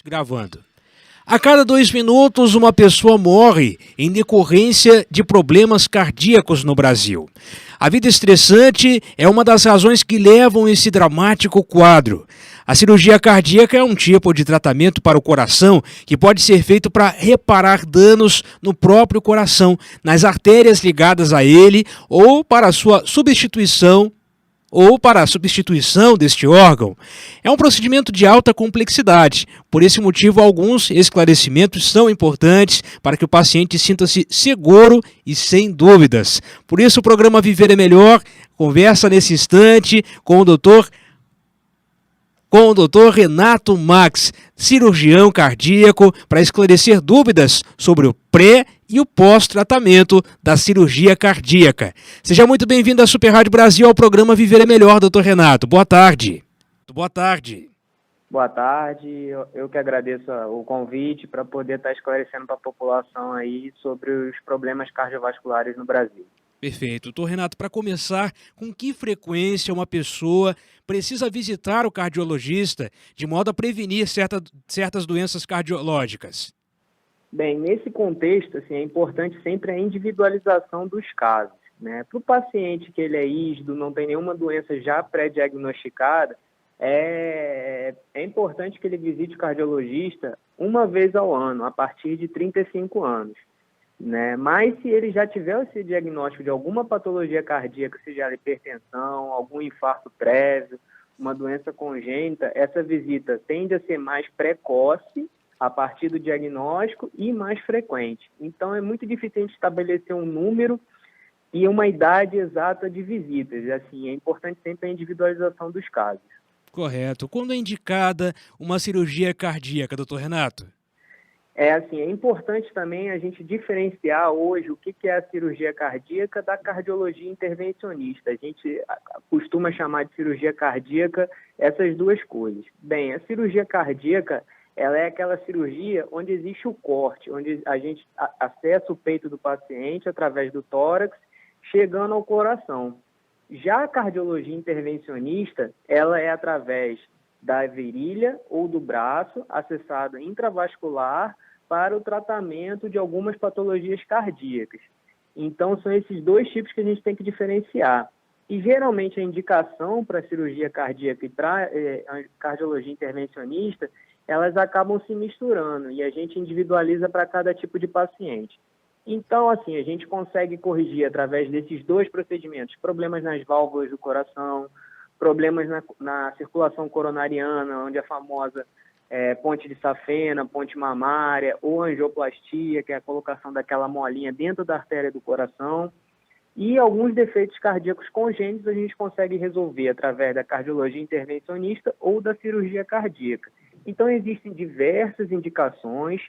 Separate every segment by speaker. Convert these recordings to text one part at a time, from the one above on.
Speaker 1: Gravando. A cada 2 minutos, uma pessoa morre em decorrência de problemas cardíacos no Brasil. A vida estressante é uma das razões que levam esse dramático quadro. A cirurgia cardíaca é um tipo de tratamento para o coração que pode ser feito para reparar danos no próprio coração, nas artérias ligadas a ele ou para a substituição deste órgão. É um procedimento de alta complexidade. Por esse motivo, alguns esclarecimentos são importantes para que o paciente sinta-se seguro e sem dúvidas. Por isso, o programa Viver é Melhor conversa nesse instante com o Dr. Renato Max, cirurgião cardíaco, para esclarecer dúvidas sobre o pré e o pós-tratamento da cirurgia cardíaca. Seja muito bem-vindo à Super Rádio Brasil, ao programa Viver é Melhor, Dr. Renato. Boa tarde. Boa tarde.
Speaker 2: Boa tarde, eu que agradeço o convite para poder estar esclarecendo para a população aí sobre os problemas cardiovasculares no Brasil.
Speaker 1: Perfeito. Doutor Renato, para começar, com que frequência uma pessoa precisa visitar o cardiologista de modo a prevenir certas doenças cardiológicas?
Speaker 2: Bem, nesse contexto, assim, é importante sempre a individualização dos casos, né? Para o paciente que ele é ígido, não tem nenhuma doença já pré-diagnosticada, é importante que ele visite o cardiologista uma vez ao ano, a partir de 35 anos. Né? Mas se ele já tiver esse diagnóstico de alguma patologia cardíaca, seja hipertensão, algum infarto prévio, uma doença congênita, essa visita tende a ser mais precoce a partir do diagnóstico e mais frequente. Então é muito difícil a gente estabelecer um número e uma idade exata de visitas. Assim, é importante sempre a individualização dos casos.
Speaker 1: Correto. Quando é indicada uma cirurgia cardíaca, doutor Renato?
Speaker 2: É importante também a gente diferenciar hoje o que é a cirurgia cardíaca da cardiologia intervencionista. A gente costuma chamar de cirurgia cardíaca essas duas coisas. Bem, a cirurgia cardíaca, ela é aquela cirurgia onde existe o corte, onde a gente acessa o peito do paciente através do tórax, chegando ao coração. Já a cardiologia intervencionista, ela é através da virilha ou do braço, acessado intravascular, para o tratamento de algumas patologias cardíacas. Então, são esses dois tipos que a gente tem que diferenciar. E, geralmente, a indicação para a cirurgia cardíaca e para a cardiologia intervencionista, elas acabam se misturando e a gente individualiza para cada tipo de paciente. Então, assim, a gente consegue corrigir através desses dois procedimentos, problemas nas válvulas do coração, problemas na circulação coronariana, onde a famosa ponte de safena, ponte mamária, ou angioplastia, que é a colocação daquela molinha dentro da artéria do coração. E alguns defeitos cardíacos congênitos a gente consegue resolver através da cardiologia intervencionista ou da cirurgia cardíaca. Então, existem diversas indicações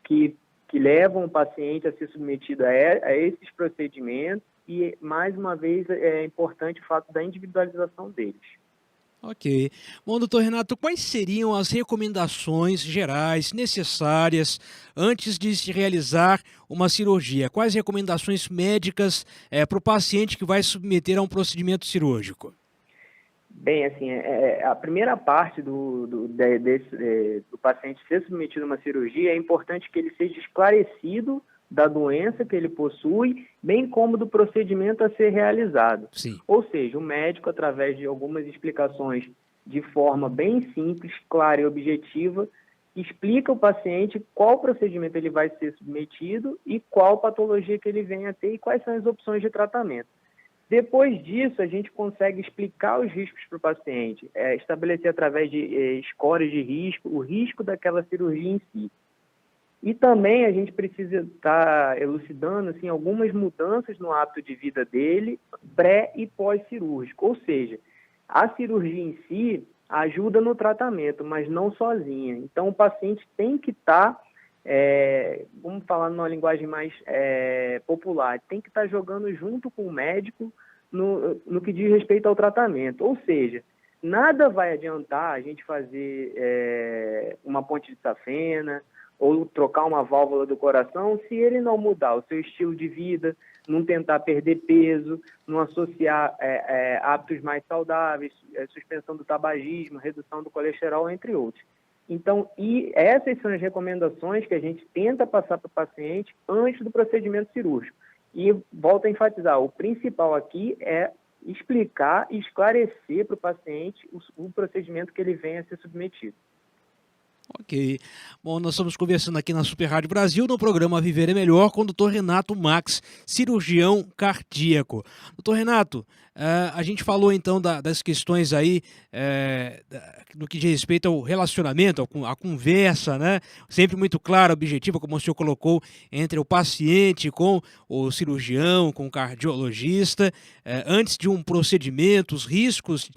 Speaker 2: que levam o paciente a ser submetido a esses procedimentos e, mais uma vez, é importante o fato da individualização deles.
Speaker 1: Ok. Bom, doutor Renato, quais seriam as recomendações gerais necessárias antes de se realizar uma cirurgia? Quais recomendações médicas para o paciente que vai submeter a um procedimento cirúrgico?
Speaker 2: Bem, assim, a primeira parte do paciente ser submetido a uma cirurgia é importante que ele seja esclarecido da doença que ele possui, bem como do procedimento a ser realizado.
Speaker 1: Sim.
Speaker 2: Ou seja, o médico, através de algumas explicações de forma bem simples, clara e objetiva, explica ao paciente qual procedimento ele vai ser submetido e qual patologia que ele vem a ter e quais são as opções de tratamento. Depois disso, a gente consegue explicar os riscos para o paciente, estabelecer através de scores de risco, o risco daquela cirurgia em si. E também a gente precisa estar elucidando assim, algumas mudanças no hábito de vida dele, pré e pós-cirúrgico. Ou seja, a cirurgia em si ajuda no tratamento, mas não sozinha. Então, o paciente tem que estar, vamos falar numa linguagem mais popular, tem que estar jogando junto com o médico no que diz respeito ao tratamento. Ou seja, nada vai adiantar a gente fazer uma ponte de safena, ou trocar uma válvula do coração, se ele não mudar o seu estilo de vida, não tentar perder peso, não associar hábitos mais saudáveis, suspensão do tabagismo, redução do colesterol, entre outros. Então, e essas são as recomendações que a gente tenta passar para o paciente antes do procedimento cirúrgico. E volto a enfatizar, o principal aqui é explicar e esclarecer para o paciente o procedimento que ele venha a ser submetido.
Speaker 1: Ok. Bom, nós estamos conversando aqui na Super Rádio Brasil, no programa Viver é Melhor, com o Dr. Renato Max, cirurgião cardíaco. Doutor Renato, a gente falou então das questões aí, no que diz respeito ao relacionamento, à conversa, né? Sempre muito clara, objetiva, como o senhor colocou, entre o paciente com o cirurgião, com o cardiologista, antes de um procedimento, os riscos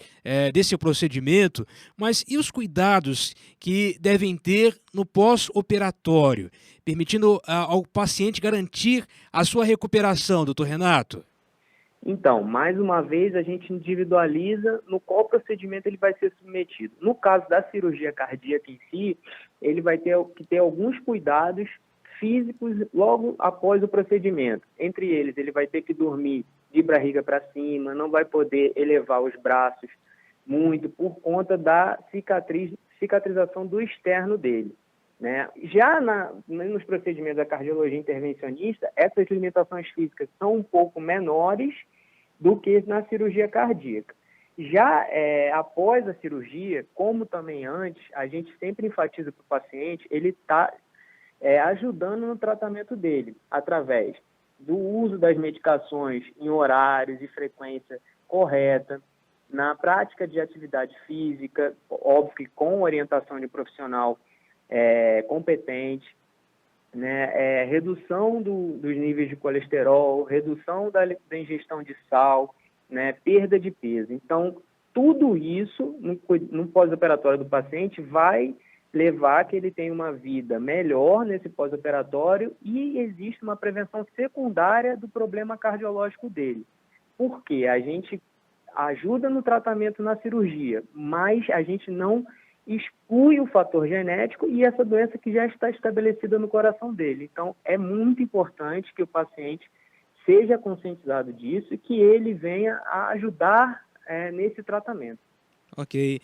Speaker 1: desse procedimento, mas e os cuidados que devem ter no pós-operatório, permitindo ao paciente garantir a sua recuperação, doutor Renato?
Speaker 2: Então, mais uma vez, a gente individualiza no qual procedimento ele vai ser submetido. No caso da cirurgia cardíaca em si, ele vai ter que ter alguns cuidados físicos logo após o procedimento. Entre eles, ele vai ter que dormir de barriga para cima, não vai poder elevar os braços muito por conta da cicatrização do externo dele, né? Já nos procedimentos da cardiologia intervencionista, essas limitações físicas são um pouco menores do que na cirurgia cardíaca. Já após a cirurgia, como também antes, a gente sempre enfatiza para o paciente, ele está ajudando no tratamento dele, através do uso das medicações em horários e frequência correta, na prática de atividade física, óbvio que com orientação de profissional competente, né, redução dos níveis de colesterol, redução da ingestão de sal, né, perda de peso. Então, tudo isso no pós-operatório do paciente vai levar a que ele tenha uma vida melhor nesse pós-operatório e existe uma prevenção secundária do problema cardiológico dele. Porque a gente ajuda no tratamento na cirurgia, mas a gente não exclui o fator genético e essa doença que já está estabelecida no coração dele. Então, é muito importante que o paciente seja conscientizado disso e que ele venha a ajudar nesse tratamento.
Speaker 1: Ok.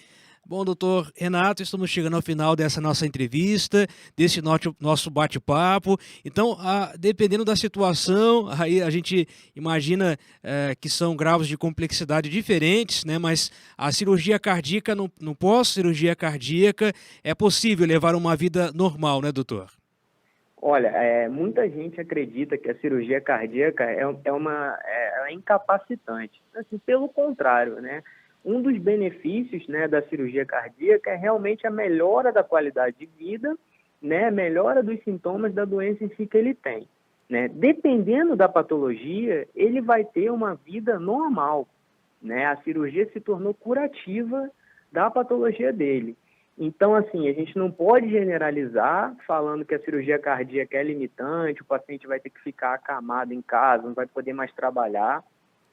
Speaker 1: Bom, doutor Renato, estamos chegando ao final dessa nossa entrevista, desse nosso bate-papo. Então, dependendo da situação, aí a gente imagina que são graus de complexidade diferentes, né? Mas a cirurgia cardíaca, no pós-cirurgia cardíaca, é possível levar uma vida normal, né, doutor?
Speaker 2: Olha, muita gente acredita que a cirurgia cardíaca é incapacitante. Assim, pelo contrário, né? Um dos benefícios, né, da cirurgia cardíaca é realmente a melhora da qualidade de vida, né, melhora dos sintomas da doença em si que ele tem, né? Dependendo da patologia, ele vai ter uma vida normal, né? A cirurgia se tornou curativa da patologia dele. Então, assim, a gente não pode generalizar falando que a cirurgia cardíaca é limitante, o paciente vai ter que ficar acamado em casa, não vai poder mais trabalhar,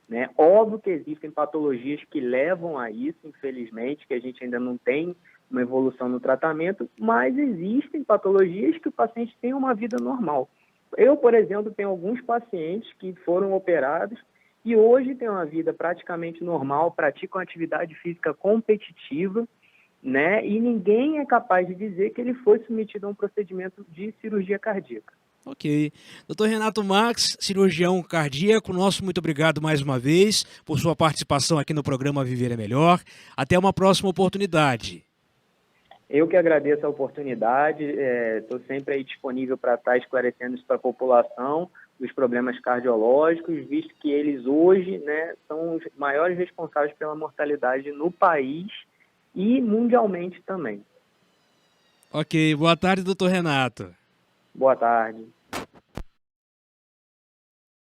Speaker 2: né? Óbvio que existem patologias que levam a isso, infelizmente, que a gente ainda não tem uma evolução no tratamento, mas existem patologias que o paciente tem uma vida normal. Eu, por exemplo, tenho alguns pacientes que foram operados e hoje têm uma vida praticamente normal, praticam atividade física competitiva, né? E ninguém é capaz de dizer que ele foi submetido a um procedimento de cirurgia cardíaca.
Speaker 1: Ok. Doutor Renato Max, cirurgião cardíaco, nosso muito obrigado mais uma vez por sua participação aqui no programa Viver é Melhor. Até uma próxima oportunidade.
Speaker 2: Eu que agradeço a oportunidade, estou sempre aí disponível para estar esclarecendo isso para a população, dos problemas cardiológicos, visto que eles hoje, né, são os maiores responsáveis pela mortalidade no país e mundialmente também.
Speaker 1: Ok, boa tarde, doutor Renato.
Speaker 2: Boa tarde.